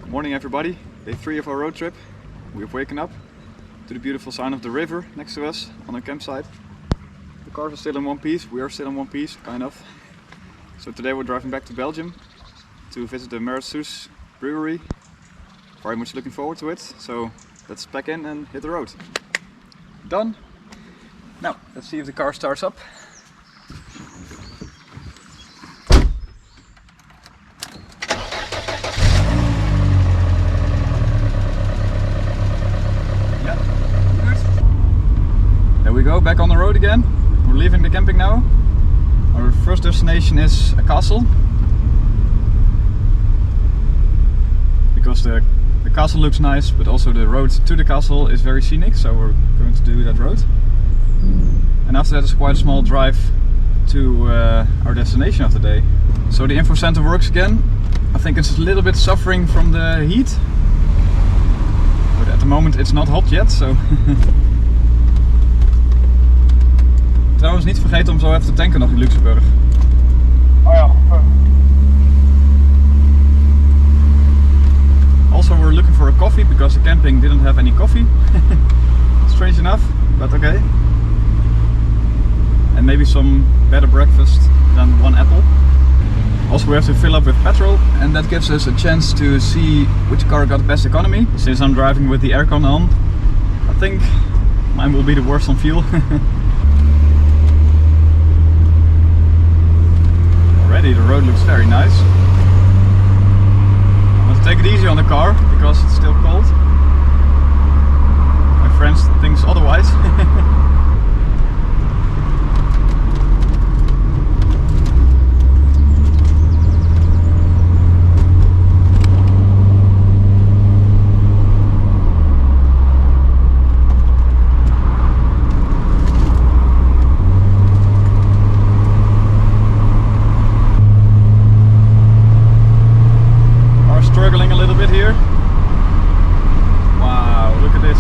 Morning everybody, day 3 of our road trip. We've woken up to the beautiful sound of the river next to us on our campsite. The cars are still in one piece, we are still in one piece, kind of. So today we're driving back to Belgium to visit the Mercedes brewery. Very much looking forward to it, so let's pack in and hit the road. Done! Now, let's see if the car starts up. There we go, back on the road again. We're leaving the camping now. Our first destination is a castle. Because the castle looks nice, but also the road to the castle is very scenic, so we're going to do that road. And after that is quite a small drive to our destination of the day. So the info center works again. I think it's a little bit suffering from the heat. But at the moment it's not hot yet, so... Trouwens niet vergeten om zo even te tanken nog in Luxembourg. Oh ja. Also we're looking for a coffee because the camping didn't have any coffee. Strange enough, but okay. And maybe some better breakfast than one apple. Also we have to fill up with petrol, and that gives us a chance to see which car got the best economy. Since I'm driving with the aircon on, I think mine will be the worst on fuel. Already the road looks very nice. I want to take it easy on the car because it's still cold. My friend thinks otherwise. Struggling a little bit here. Wow, look at this.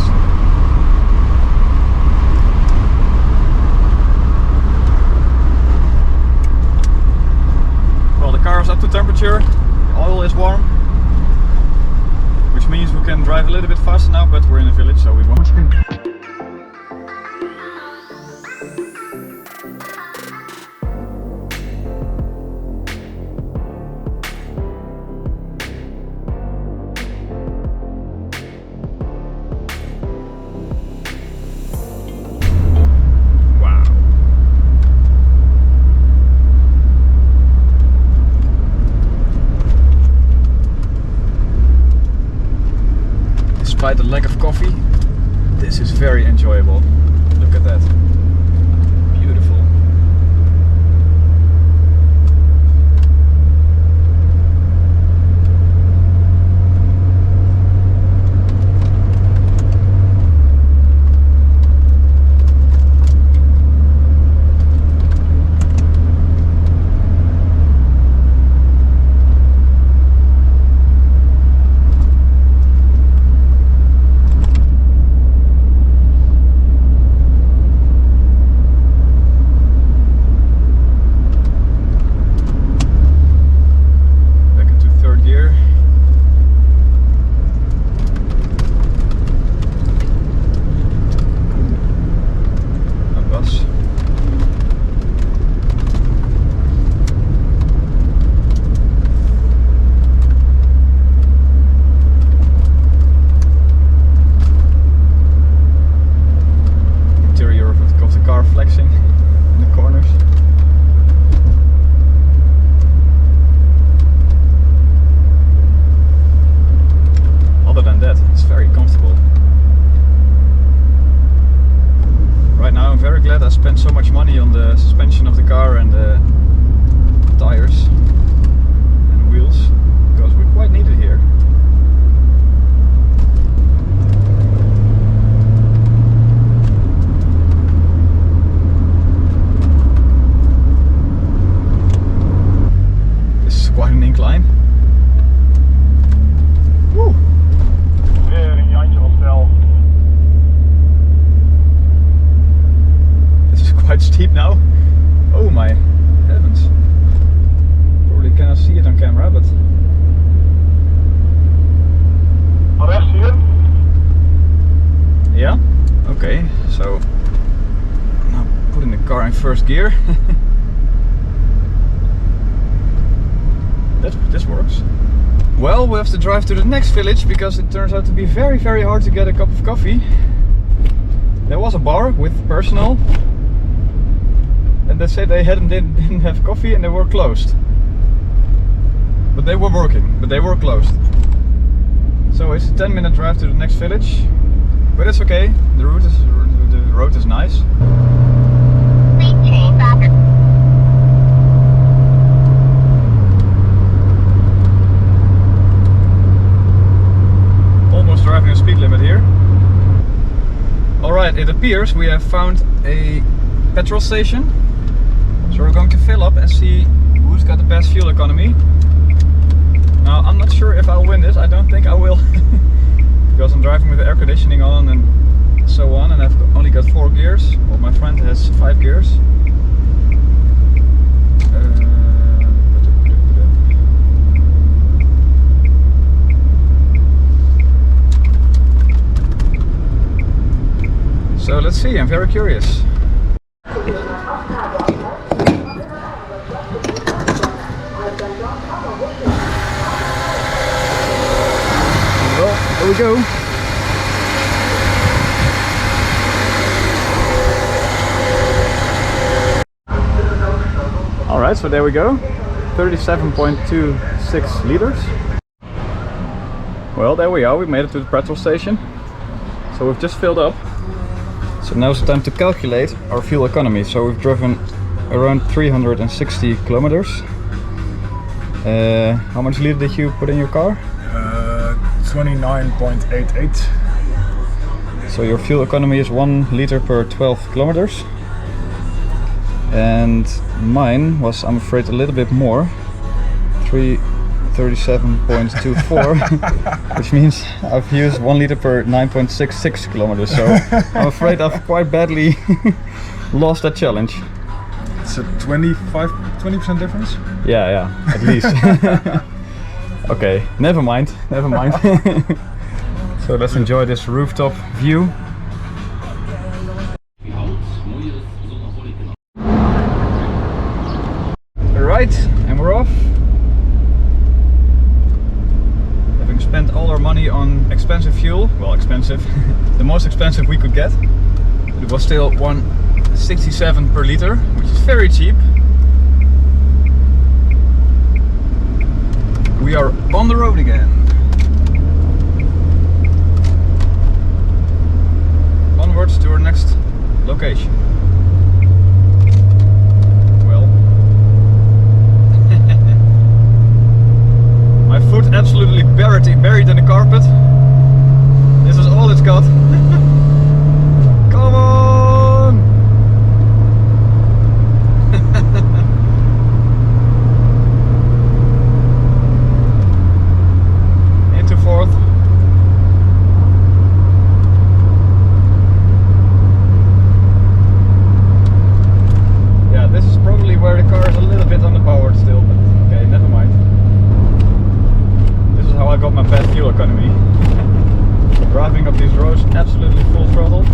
Well, the car is up to temperature, the oil is warm, which means we can drive a little bit faster now, but we're in a village, so we won't. Despite the lack of coffee, this is very enjoyable. Look at that. Beautiful. first gear. This works. Well, we have to drive to the next village because it turns out to be very, very hard to get a cup of coffee. There was a bar with personnel, and they said they didn't have coffee and they were closed. But they were working, but they were closed. So it's a 10-minute drive to the next village, but it's okay. The road is nice. Almost driving the speed limit here. Alright, it appears we have found a petrol station. So we're going to fill up and see who's got the best fuel economy. Now, I'm not sure if I'll win this. I don't think I will. Because I'm driving with the air conditioning on and so on, and I've only got 4 gears. Well, my friend has 5 gears. So let's see, I'm very curious. Well, here we go. Alright, so there we go. 37.26 liters. Well, there we are. We made it to the petrol station. So we've just filled up. So now it's time to calculate our fuel economy. So we've driven around 360 kilometers. How much liter did you put in your car? 29.88. So your fuel economy is 1 liter per 12 kilometers. And mine was, I'm afraid, a little bit more. 37.24, which means I've used 1 liter per 9.66 kilometers. So I'm afraid I've quite badly lost that challenge. It's a 20% difference? Yeah, at least. Okay, never mind. So let's enjoy this rooftop view. Right, and we're off. Having spent all our money on expensive fuel, well, expensive, the most expensive we could get. But it was still 1.67 per liter, which is very cheap. We are on the road again. Onwards to our next location. Well, my foot absolutely buried in the carpet. This is all it's got. Come on! Into fourth. Yeah, this is probably where the car is a little bit underpowered still, but okay, never mind. This is how I got my best fuel economy. Driving up these roads, absolutely full throttle.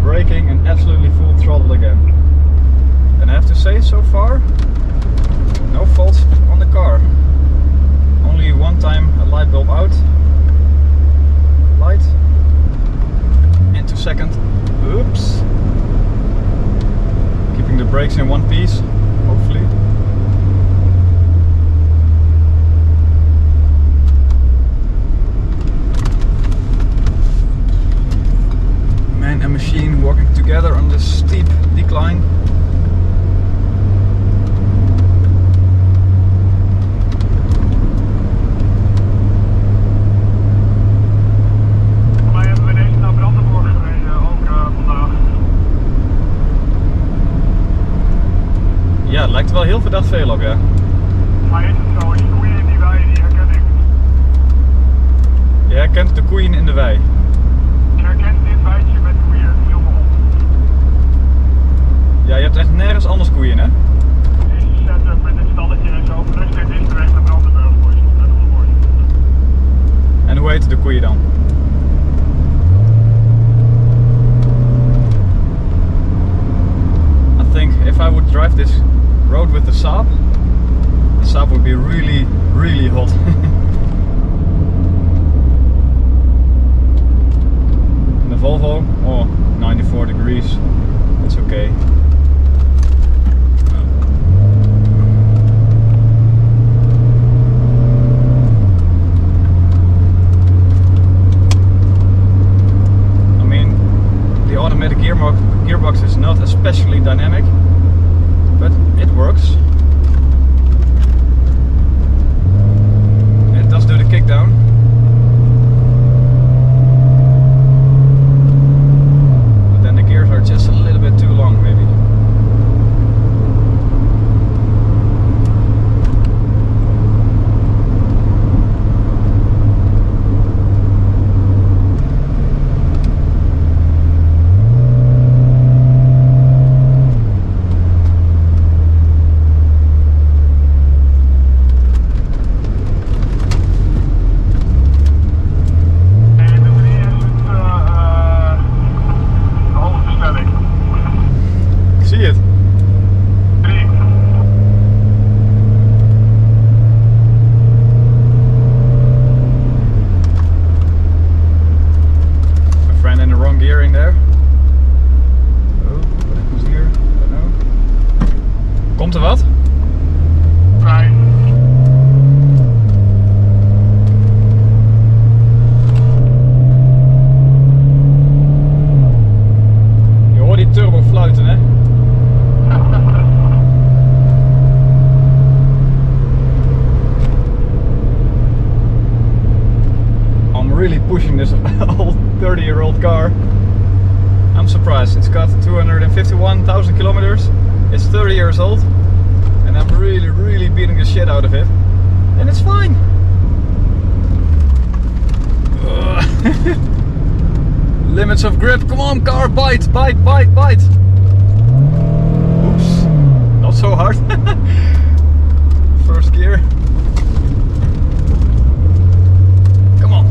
Braking and absolutely full throttle again. And I have to say, so far, no faults on the car. Only one time a light bulb out. Light. Into second. Oops. Keeping the brakes in one piece, hopefully. Man and machine walking together on this steep decline. Voor mij hebben we deze naar Brandenburg gereden, ook vandaag. Ja, het lijkt er wel heel verdacht veel op, ja. Maar is het zo, die koeien in die wei, die herken ik. Je herkent de koeien in de wei. Ik herken dit weidje met koeien, heel veel. Ja, je hebt echt nergens anders koeien, hè? Deze setup met dit stalletje en zo, rustig dit is de weg naar Brandenburg, boys. Dat is mooi. En hoe heten de koeien dan? if I would drive this road with the Saab would be really, really hot. And the Volvo, oh, 94 degrees, it's okay. I mean, the automatic gearbox is not especially dynamic, but it works. It does do the kickdown. But then the gears are just a little bit too long, maybe. Komt er wat? Vrij. Je hoort die turbo fluiten, hè? I'm really pushing this old 30-year-old car. I'm surprised. It's got 251,000 kilometers. It's 30 years old, and I'm really beating the shit out of it, and it's fine. Limits of grip, come on car, bite. Oops, not so hard. First gear. Come on.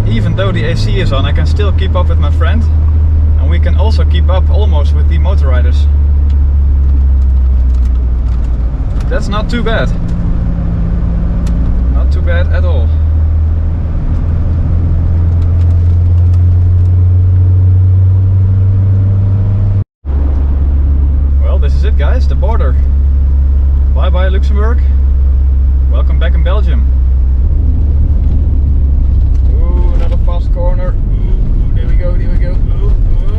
Even though the AC is on, I can still keep up with my friend, and we can also keep up almost with the motor riders. That's not too bad. Not too bad at all. Well, this is it guys, the border. Bye bye Luxembourg. Welcome back in Belgium. Fast corner. Ooh, there we go.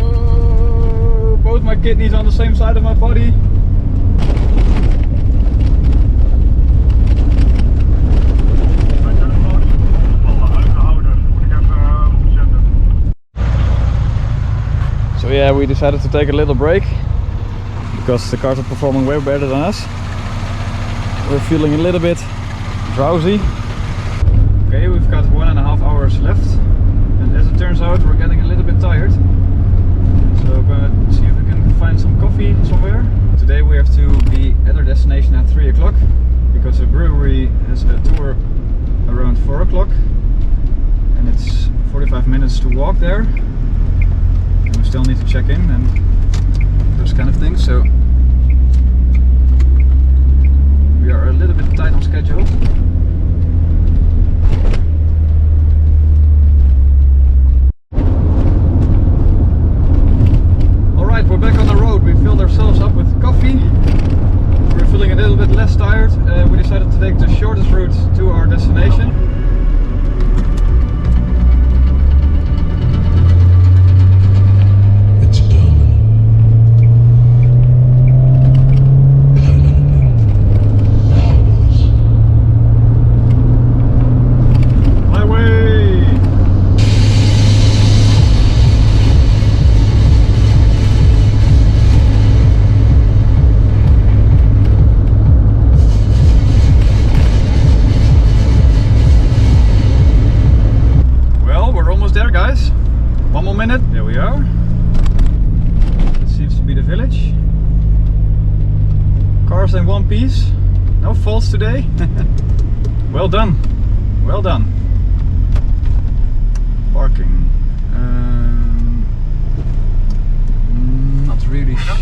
Ooh, both my kidneys on the same side of my body. So yeah, we decided to take a little break because the cars are performing way better than us. We're feeling a little bit drowsy. Okay, we've got 1.5 hours left, and as it turns out we're getting a little bit tired, so we're gonna see if we can find some coffee somewhere. Today we have to be at our destination at 3 o'clock because the brewery has a tour around 4 o'clock, and it's 45 minutes to walk there, and we still need to check in and those kind of things, so we are a little bit tight on schedule. We're back on the road. We filled ourselves up with coffee. We're feeling a little bit less tired. We decided to take the shortest route to our destination. It's done. cars in one piece. No faults today. Well done. Well done. Parking. Not really sure.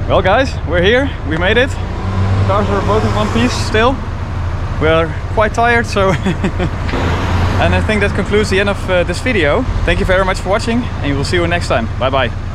Well guys, we're here. We made it. The cars are both in one piece still. We are quite tired, so and I think that concludes the end of this video. Thank you very much for watching, and we'll see you next time. Bye bye.